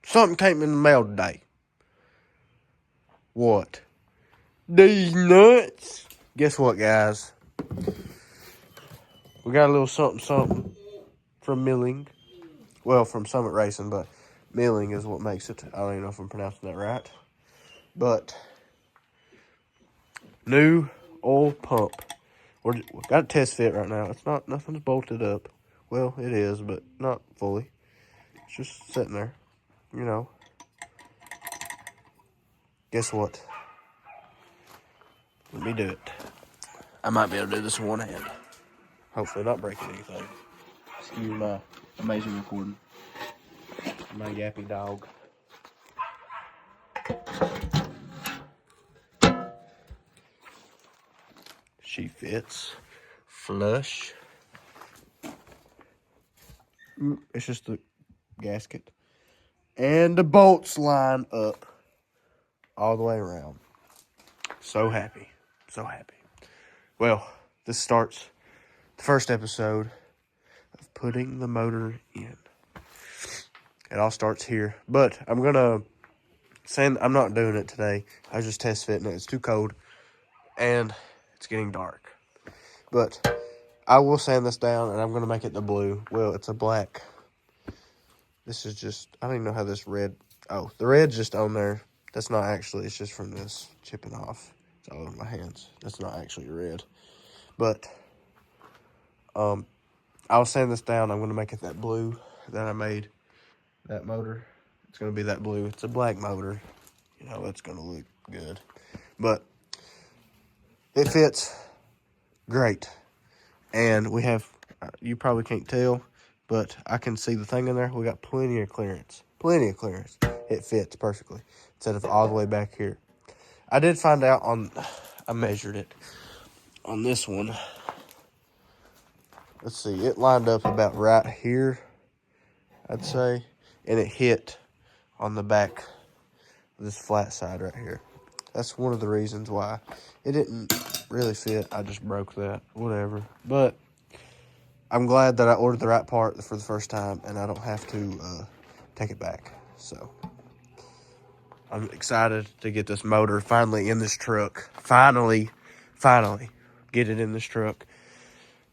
Something came in the mail today. What? These nuts. Guess what, guys? We got a little something from Milling. Well, from Summit Racing, but Milling is what makes it. I don't even know if I'm pronouncing that right. But new oil pump. We got a test fit right now. It's not, nothing's bolted up. Well, it is, but not fully. It's just sitting there, you know. Guess what? Let me do it. I might be able to do this in one hand. Hopefully not breaking anything. Excuse my amazing recording. My yappy dog. She fits. Flush. It's just the gasket. And the bolts line up all the way around. So happy. So happy. Well, this starts the first episode of putting the motor in. It all starts here. But I'm going to sand. I'm not doing it today. I was just test fitting it. It's too cold. And it's getting dark. But I will sand this down, and I'm going to make it the blue. Well, it's a black. This is just, I don't even know how this red. Oh, the red's just on there. That's not actually, it's just from this chipping off. It's all over my hands. That's not actually red. But I'll sand this down. I'm going to make it that blue that I made. That motor. It's going to be that blue. It's a black motor. You know, it's going to look good. But it fits great. And we have, you probably can't tell, but I can see the thing in there. We got plenty of clearance. Plenty of clearance. It fits perfectly instead of all the way back here. I did find out I measured it on this one. Let's see, it lined up about right here, I'd say, and it hit on the back of this flat side right here. That's one of the reasons why it didn't really fit. I just broke that, whatever. But I'm glad that I ordered the right part for the first time, and I don't have to take it back. So I'm excited to get this motor finally in this truck. Finally get it in this truck.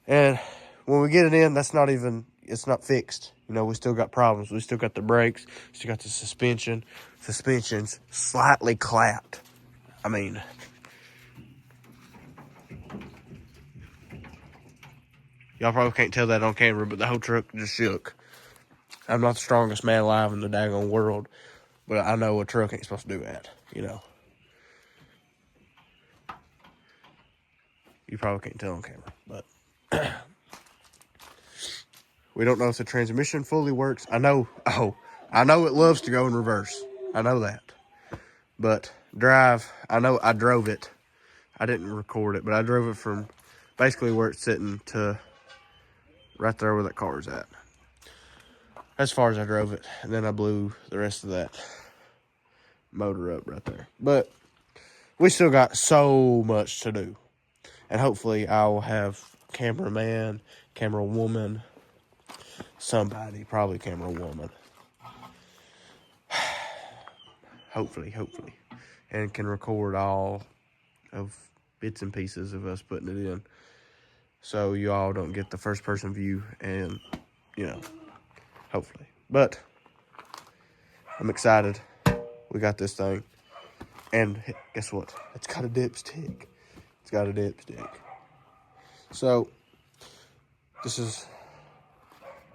And when we get it in, it's not fixed. You know, we still got problems. We still got the brakes, still got the suspension. Suspension's slightly clapped. I mean, y'all probably can't tell that on camera, but the whole truck just shook. I'm not the strongest man alive in the daggone world, but I know a truck ain't supposed to do that, you know. You probably can't tell on camera, but we don't know if the transmission fully works. I know it loves to go in reverse. I know that. But I know I drove it. I didn't record it, but I drove it from basically where it's sitting to right there where that car's at. As far as I drove it. And then I blew the rest of that motor up right there. But we still got so much to do. And hopefully I'll have cameraman, camera woman, somebody, probably camera woman. Hopefully. And can record all of bits and pieces of us putting it in. So you all don't get the first person view and, you know, hopefully. But I'm excited. We got this thing. And guess what? It's got a dipstick. So this is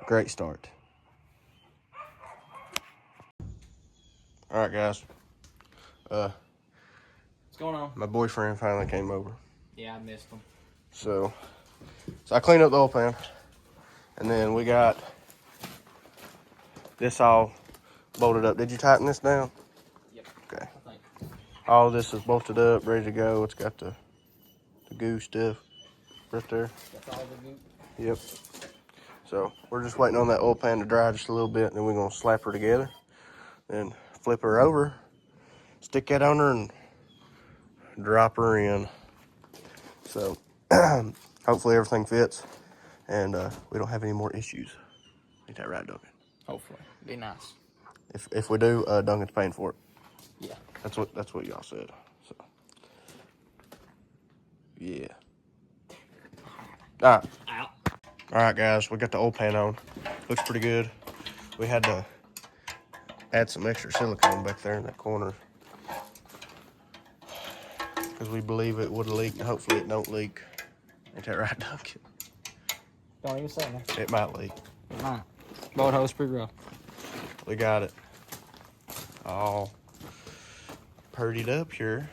a great start. All right, guys. What's going on? My boyfriend finally came over. Yeah, I missed him. So I cleaned up the oil pan. And then we got this all bolted up. Did you tighten this down? Yep. Okay. I think. All this is bolted up, ready to go. It's got the goo stuff right there. That's all the goop. Yep. So we're just waiting on that oil pan to dry just a little bit, and then we're gonna slap her together, then flip her over, stick that on her, and drop her in. So hopefully everything fits, and we don't have any more issues. Ain't that right, Duncan? Hopefully. Be nice. If we do, Duncan's paying for it. Yeah. That's what y'all said. So yeah. All right. Out. All right, guys. We got the old pan on. Looks pretty good. We had to add some extra silicone back there in that corner because we believe it would leak, and hopefully it don't leak. Ain't that right, Duncan? Don't even say that. It might leak. It might. Boat hose pretty rough. We got it all purdied up here.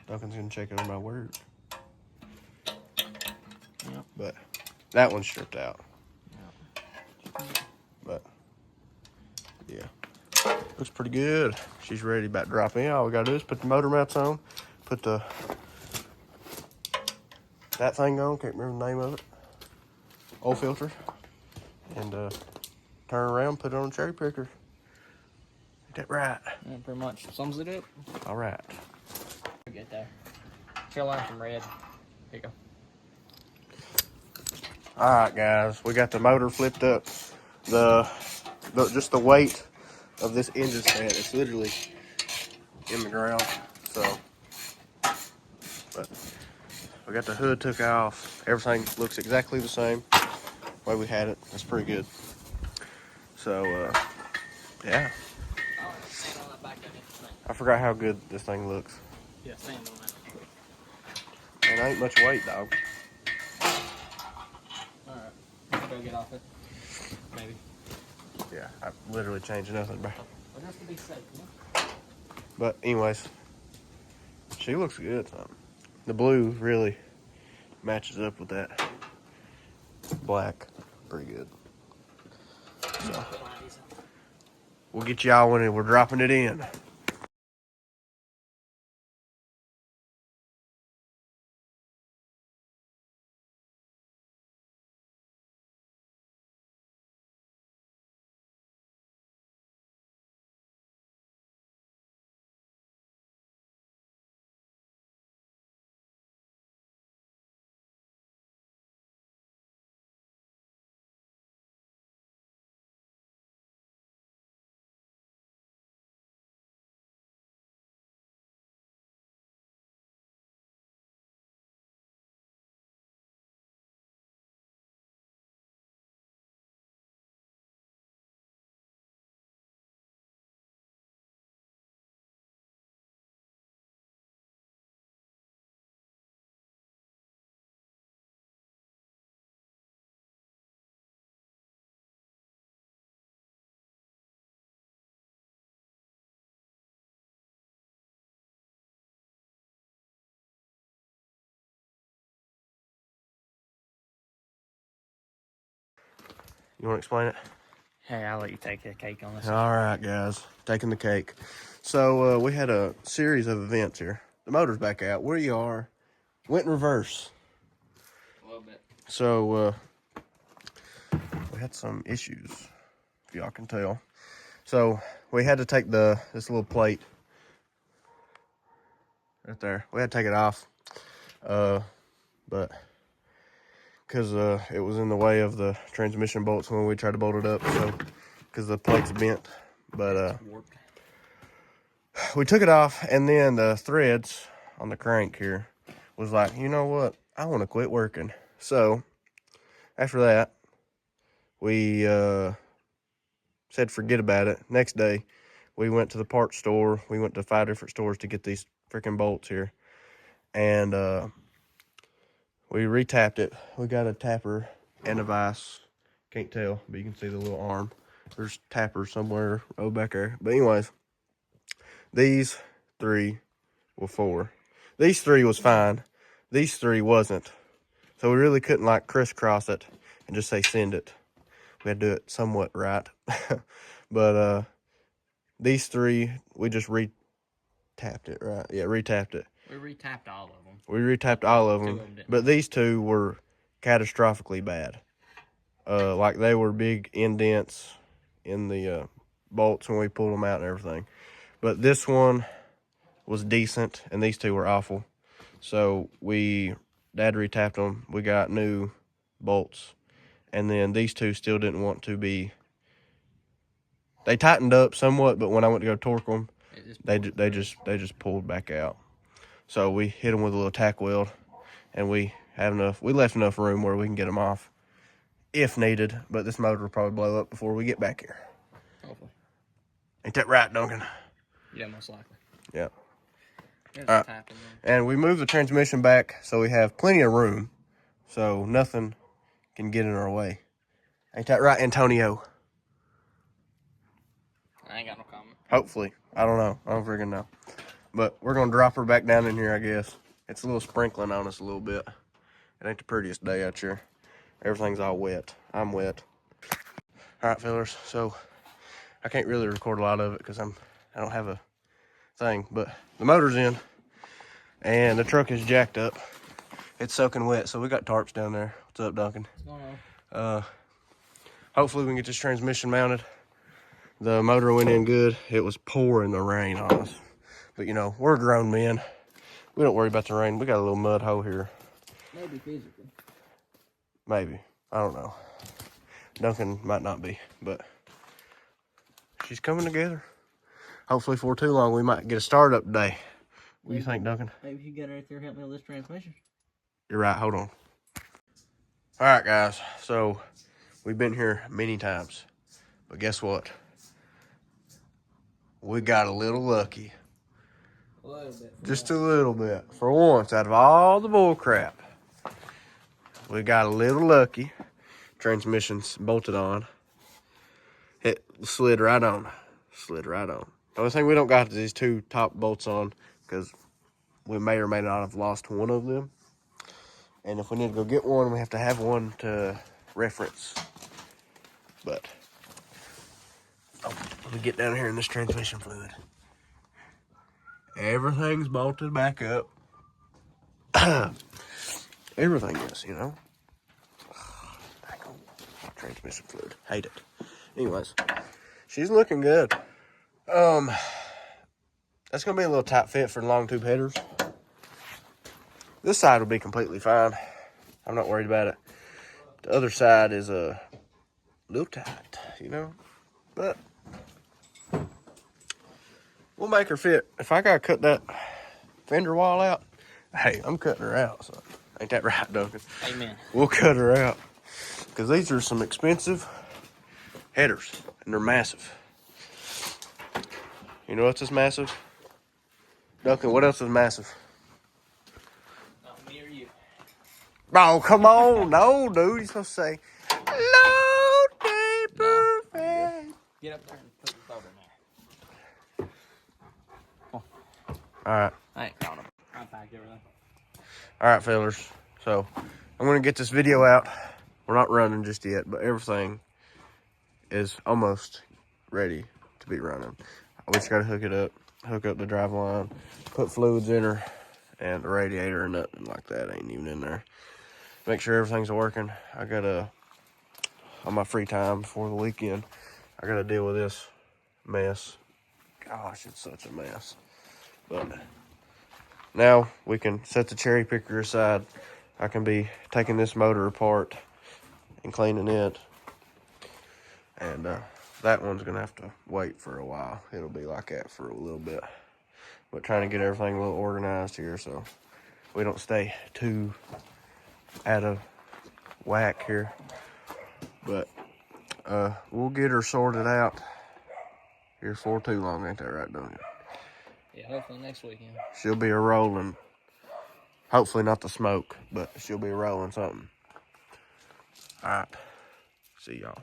Duncan's gonna check it on my word. Yep. But that one's stripped out. Yep. But yeah, looks pretty good. She's ready about to drop in. All we gotta do is put the motor mounts on, put that thing on. Can't remember the name of it. Oil filter, and turn around, put it on a cherry picker. Ain't that right? Yeah, pretty much sums it up. All right. We'll get there. Chill out some red. Here you go. All right, guys. We got the motor flipped up. Just the weight of this engine stand, it's literally in the ground. So, but we got the hood took off. Everything looks exactly the same way we had it. That's pretty good. So, yeah. Oh, stand on that back of it. I forgot how good this thing looks. Yeah, stand on that. And ain't much weight, dog. Alright. Let's go get off it. Maybe. Yeah, I literally changed nothing, bro. But just to be safe, you know? But anyways, she looks good. The blue really matches up with that black pretty good. So we'll get y'all when we're dropping it in. You want to explain it? Hey, I'll let you take the cake on this. All right, guys, taking the cake. So we had a series of events here. The motor's back out. Where you are, went in reverse. A little bit. So we had some issues, if y'all can tell. So we had to take this little plate right there. We had to take it off, but because it was in the way of the transmission bolts when we tried to bolt it up. So because the plate's bent, but Warped. we took it off, and then the threads on the crank here was like, you know what? I want to quit working. So after that, we said forget about it. Next day, we went to the parts store. We went to 5 different stores to get these freaking bolts here. And we retapped it. We got a tapper and a vise. Can't tell, but you can see the little arm. There's tappers somewhere back there. But anyways, these 3 were 4. These 3 was fine. These 3 wasn't. So we really couldn't like crisscross it and just say send it. We had to do it somewhat right. But these 3, we just retapped it, right? Yeah, retapped it. We retapped all of them. We retapped all of them, didn't. but these 2 were catastrophically bad. Like they were big indents in the bolts when we pulled them out and everything. But this one was decent, and these 2 were awful. So Dad retapped them. We got new bolts, and then these 2 still didn't want to be They tightened up somewhat, but when I went to go torque them, It just they just pulled back out. So we hit them with a little tack weld, and we left enough room where we can get them off if needed. But this motor will probably blow up before we get back here. hopefully. Ain't that right, Duncan? Yeah, most likely. Yeah. There's All right. a tap in there. And we moved the transmission back so we have plenty of room, so nothing can get in our way. Ain't that right, Antonio? I ain't got no comment. Hopefully. I don't know. I don't freaking know. But we're going to drop her back down in here, I guess. It's a little sprinkling on us a little bit. It ain't the prettiest day out here. Everything's all wet. I'm wet. All right, fellas. So I can't really record a lot of it because I don't have a thing. But the motor's in, and the truck is jacked up. It's soaking wet, so we got tarps down there. What's up, Duncan? What's going on? Hopefully we can get this transmission mounted. The motor went in good. It was pouring the rain on us. But, you know, we're grown men. We don't worry about the rain. We got a little mud hole here. Maybe physically. Maybe. I don't know. Duncan might not be, but she's coming together. Hopefully for too long, we might get a startup today. What do you think, Duncan? Maybe you get her out there help me with this transmission. You're right. Hold on. All right, guys. So we've been here many times, but guess what? We got a little lucky. A little bit. Just a little bit. For once, out of all the bull crap, we got a little lucky. Transmission's bolted on. It slid right on. Slid right on. The only thing we don't got is these two top bolts on because we may or may not have lost one of them. And if we need to go get one, we have to have one to reference. But let me get down here in this transmission fluid. Everything's bolted back up. Everything is, you know. Transmission fluid. Hate it. Anyways, she's looking good. That's gonna be a little tight fit for long tube headers. This side will be completely fine. I'm not worried about it. The other side is a little tight, you know. But we'll make her fit. If I gotta cut that fender wall out, hey, I'm cutting her out. So ain't that right, Duncan? Amen. We'll cut her out. Because these are some expensive headers, and they're massive. You know what's this massive? Duncan, what else is massive? Not near you. Oh, come on. No, dude. You're supposed to say, low, deeper, fade. Get up there and put your boat in there. All right. I ain't calling him. I packed everything. All right, fellas. So, I'm going to get this video out. We're not running just yet, but everything is almost ready to be running. We just got to hook up the drive line, put fluids in her, and the radiator and nothing like that ain't even in there. Make sure everything's working. I got to, on my free time before the weekend, I got to deal with this mess. Gosh, it's such a mess. But now we can set the cherry picker aside. I can be taking this motor apart and cleaning it. And that one's going to have to wait for a while. It'll be like that for a little bit. But trying to get everything a little organized here so we don't stay too out of whack here. But we'll get her sorted out here for too long. Ain't that right, Duncan? Yeah, hopefully next weekend. She'll be a rolling. Hopefully not the smoke, but she'll be rolling something. All right. See y'all.